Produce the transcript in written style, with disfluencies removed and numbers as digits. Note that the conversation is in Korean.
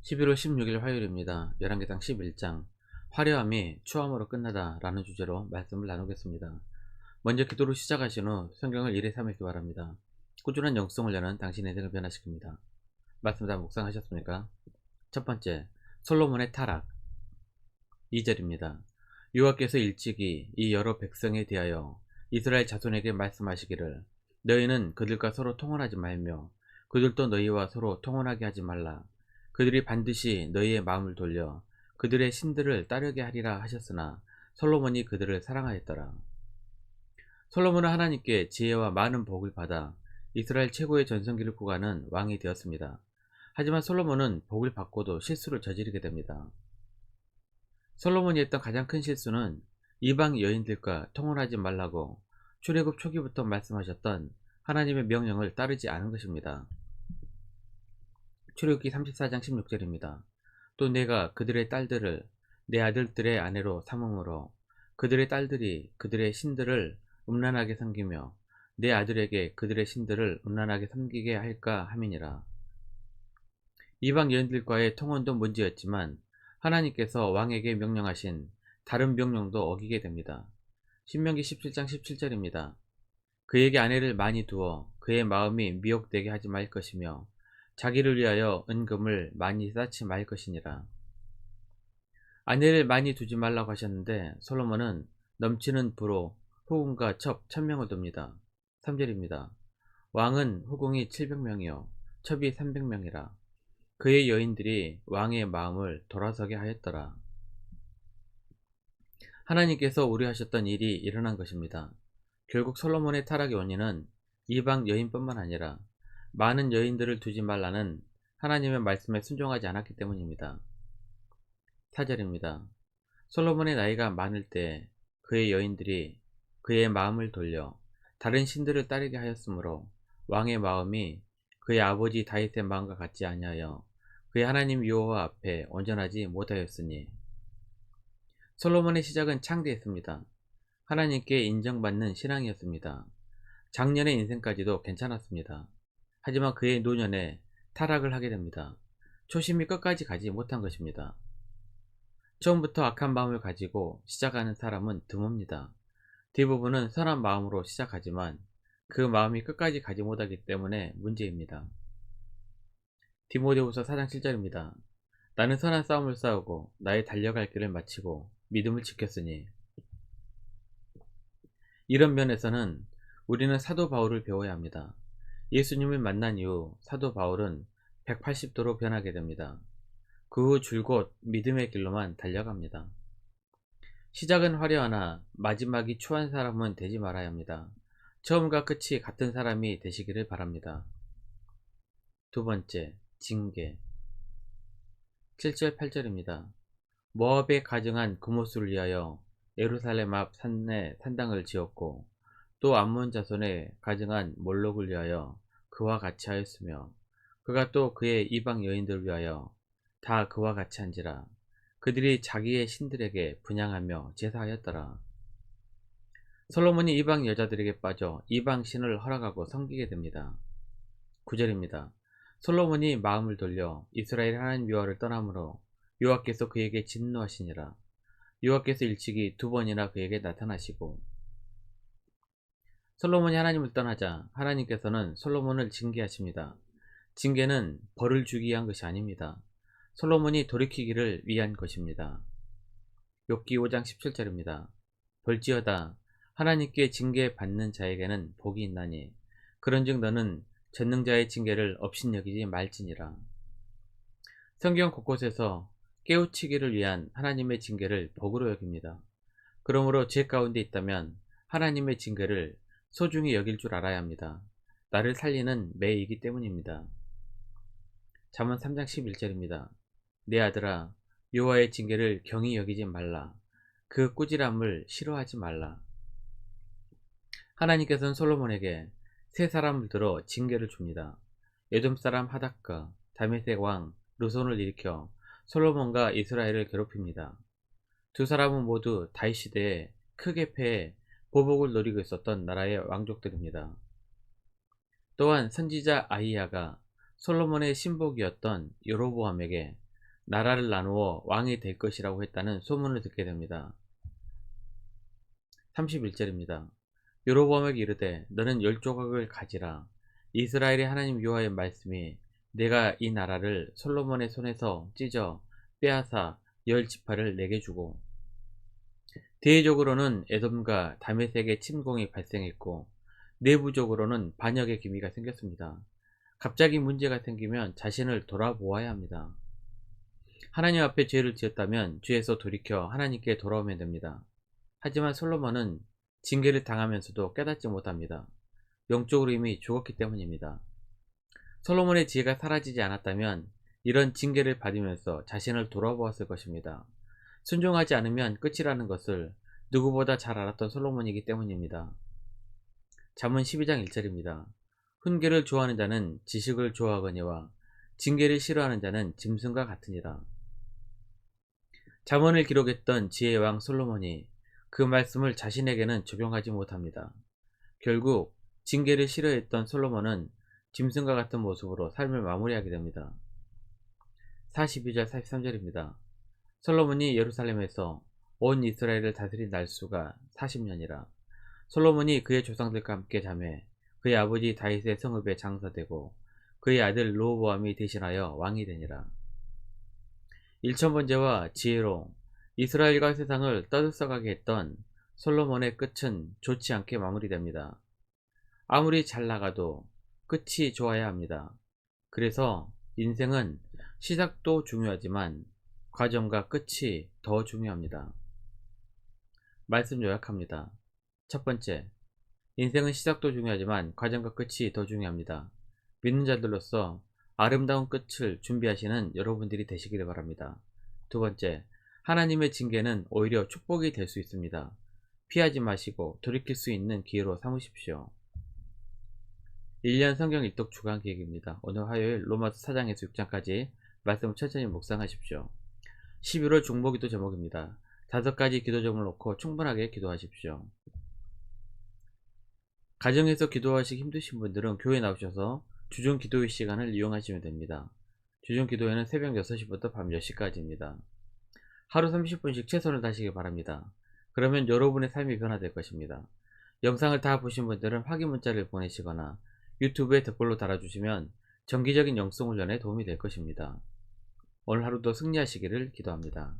11월 16일 화요일입니다. 열왕기상 11장 화려함이 추함으로 끝나다 라는 주제로 말씀을 나누겠습니다. 먼저 기도로 시작하신 후 성경을 1회 3읽기 바랍니다. 꾸준한 영성을 여는 당신의 인생을 변화시킵니다. 말씀 다 묵상하셨습니까? 첫 번째, 솔로몬의 타락. 2절입니다. 여호와께서 일찍이 이 여러 백성에 대하여 이스라엘 자손에게 말씀하시기를 너희는 그들과 서로 통혼하지 말며 그들도 너희와 서로 통혼하게 하지 말라. 그들이 반드시 너희의 마음을 돌려 그들의 신들을 따르게 하리라 하셨으나 솔로몬이 그들을 사랑하였더라. 솔로몬은 하나님께 지혜와 많은 복을 받아 이스라엘 최고의 전성기를 구가는 왕이 되었습니다. 하지만 솔로몬은 복을 받고도 실수를 저지르게 됩니다. 솔로몬이 했던 가장 큰 실수는 이방 여인들과 통혼하지 말라고 출애굽 초기부터 말씀하셨던 하나님의 명령을 따르지 않은 것입니다. 출애굽기 34장 16절입니다. 또 내가 그들의 딸들을 내 아들들의 아내로 삼음으로 그들의 딸들이 그들의 신들을 음란하게 섬기며 내 아들에게 그들의 신들을 음란하게 섬기게 할까 함이니라. 이방 여인들과의 통혼도 문제였지만 하나님께서 왕에게 명령하신 다른 명령도 어기게 됩니다. 신명기 17장 17절입니다. 그에게 아내를 많이 두어 그의 마음이 미혹되게 하지 말 것이며 자기를 위하여 은금을 많이 쌓지 말 것이니라. 아내를 많이 두지 말라고 하셨는데 솔로몬은 넘치는 부로 후궁과 첩 1000명을 둡니다. 3절입니다. 왕은 후궁이 700명이요 첩이 300명이라. 그의 여인들이 왕의 마음을 돌아서게 하였더라. 하나님께서 우려하셨던 일이 일어난 것입니다. 결국 솔로몬의 타락의 원인은 이방 여인뿐만 아니라 많은 여인들을 두지 말라는 하나님의 말씀에 순종하지 않았기 때문입니다. 4절입니다. 솔로몬의 나이가 많을 때 그의 여인들이 그의 마음을 돌려 다른 신들을 따르게 하였으므로 왕의 마음이 그의 아버지 다윗의 마음과 같지 아니하여 그의 하나님 여호와 앞에 온전하지 못하였으니. 솔로몬의 시작은 창대했습니다. 하나님께 인정받는 신앙이었습니다. 작년의 인생까지도 괜찮았습니다. 하지만 그의 노년에 타락을 하게 됩니다. 초심이 끝까지 가지 못한 것입니다. 처음부터 악한 마음을 가지고 시작하는 사람은 드뭅니다. 대부분은 선한 마음으로 시작하지만 그 마음이 끝까지 가지 못하기 때문에 문제입니다. 디모데후서 4장 7절입니다. 나는 선한 싸움을 싸우고 나의 달려갈 길을 마치고 믿음을 지켰으니. 이런 면에서는 우리는 사도 바울을 배워야 합니다. 예수님을 만난 이후 사도 바울은 180도로 변하게 됩니다. 그 후 줄곧 믿음의 길로만 달려갑니다. 시작은 화려하나 마지막이 추한 사람은 되지 말아야 합니다. 처음과 끝이 같은 사람이 되시기를 바랍니다. 두 번째, 징계. 7절 8절입니다. 모압에 가증한 그모스를 위하여 예루살렘 앞 산에 산당을 지었고 또 암몬 자손에 가증한 몰록을 위하여 그와 같이 하였으며 그가 또 그의 이방 여인들을 위하여 다 그와 같이 한지라. 그들이 자기의 신들에게 분향하며 제사하였더라. 솔로몬이 이방 여자들에게 빠져 이방 신을 허락하고 섬기게 됩니다. 9절입니다. 솔로몬이 마음을 돌려 이스라엘 하나님 여호와를 떠나므로 여호와께서 그에게 진노하시니라. 여호와께서 일찍이 2번이나 그에게 나타나시고. 솔로몬이 하나님을 떠나자 하나님께서는 솔로몬을 징계하십니다. 징계는 벌을 주기 위한 것이 아닙니다. 솔로몬이 돌이키기를 위한 것입니다. 욥기 5장 17절입니다. 볼지어다 하나님께 징계받는 자에게는 복이 있나니 그런즉 너는 전능자의 징계를 업신여기지 말지니라. 성경 곳곳에서 깨우치기를 위한 하나님의 징계를 복으로 여깁니다. 그러므로 죄 가운데 있다면 하나님의 징계를 소중히 여길 줄 알아야 합니다. 나를 살리는 매이기 때문입니다. 잠언 3장 11절입니다. 내 아들아 여호와의 징계를 경히 여기지 말라. 그 꾸지람을 싫어하지 말라. 하나님께서는 솔로몬에게 세 사람을 들어 징계를 줍니다. 에돔 사람 하닷과 다메섹 왕 르손을 일으켜 솔로몬과 이스라엘을 괴롭힙니다. 두 사람은 모두 다윗 시대에 크게 패해 보복을 노리고 있었던 나라의 왕족들입니다. 또한 선지자 아히야가 솔로몬의 신복이었던 여로보암에게 나라를 나누어 왕이 될 것이라고 했다는 소문을 듣게 됩니다. 31절입니다. 여로보암에게 이르되 너는 10조각을 가지라. 이스라엘의 하나님 여호와의 말씀이 내가 이 나라를 솔로몬의 손에서 찢어 빼앗아 10지파를 내게 주고, 대외적으로는 에돔과 다메섹의 침공이 발생했고 내부적으로는 반역의 기미가 생겼습니다. 갑자기 문제가 생기면 자신을 돌아보아야 합니다. 하나님 앞에 죄를 지었다면 죄에서 돌이켜 하나님께 돌아오면 됩니다. 하지만 솔로몬은 징계를 당하면서도 깨닫지 못합니다. 영적으로 이미 죽었기 때문입니다. 솔로몬의 지혜가 사라지지 않았다면 이런 징계를 받으면서 자신을 돌아보았을 것입니다. 순종하지 않으면 끝이라는 것을 누구보다 잘 알았던 솔로몬이기 때문입니다. 잠언 12장 1절입니다. 훈계를 좋아하는 자는 지식을 좋아하거니와 징계를 싫어하는 자는 짐승과 같으니라. 잠언을 기록했던 지혜의 왕 솔로몬이 그 말씀을 자신에게는 적용하지 못합니다. 결국 징계를 싫어했던 솔로몬은 짐승과 같은 모습으로 삶을 마무리하게 됩니다. 42절 43절입니다. 솔로몬이 예루살렘에서 온 이스라엘을 다스린 날수가 40년이라. 솔로몬이 그의 조상들과 함께 자매 그의 아버지 다윗의 성읍에 장사되고 그의 아들 르호보암이 대신하여 왕이 되니라. 일천번제와 지혜로 이스라엘과 세상을 떠들썩하게 했던 솔로몬의 끝은 좋지 않게 마무리됩니다. 아무리 잘 나가도 끝이 좋아야 합니다. 그래서 인생은 시작도 중요하지만 과정과 끝이 더 중요합니다. 말씀 요약합니다. 첫 번째, 인생은 시작도 중요하지만 과정과 끝이 더 중요합니다. 믿는 자들로서 아름다운 끝을 준비하시는 여러분들이 되시기를 바랍니다. 두 번째, 하나님의 징계는 오히려 축복이 될 수 있습니다. 피하지 마시고 돌이킬 수 있는 기회로 삼으십시오. 1년 성경 일독 주간 기획입니다. 오늘 화요일 로마서 4장에서 6장까지 말씀을 천천히 묵상하십시오. 11월 중보기도 제목입니다. 5가지 기도 제목을 놓고 충분하게 기도하십시오. 가정에서 기도하시기 힘드신 분들은 교회에 나오셔서 주중 기도의 시간을 이용하시면 됩니다. 주중 기도회는 새벽 6시부터 밤 10시까지입니다. 하루 30분씩 최선을 다하시기 바랍니다. 그러면 여러분의 삶이 변화될 것입니다. 영상을 다 보신 분들은 확인 문자를 보내시거나 유튜브에 댓글로 달아주시면 정기적인 영성 훈련에 도움이 될 것입니다. 오늘 하루도 승리하시기를 기도합니다.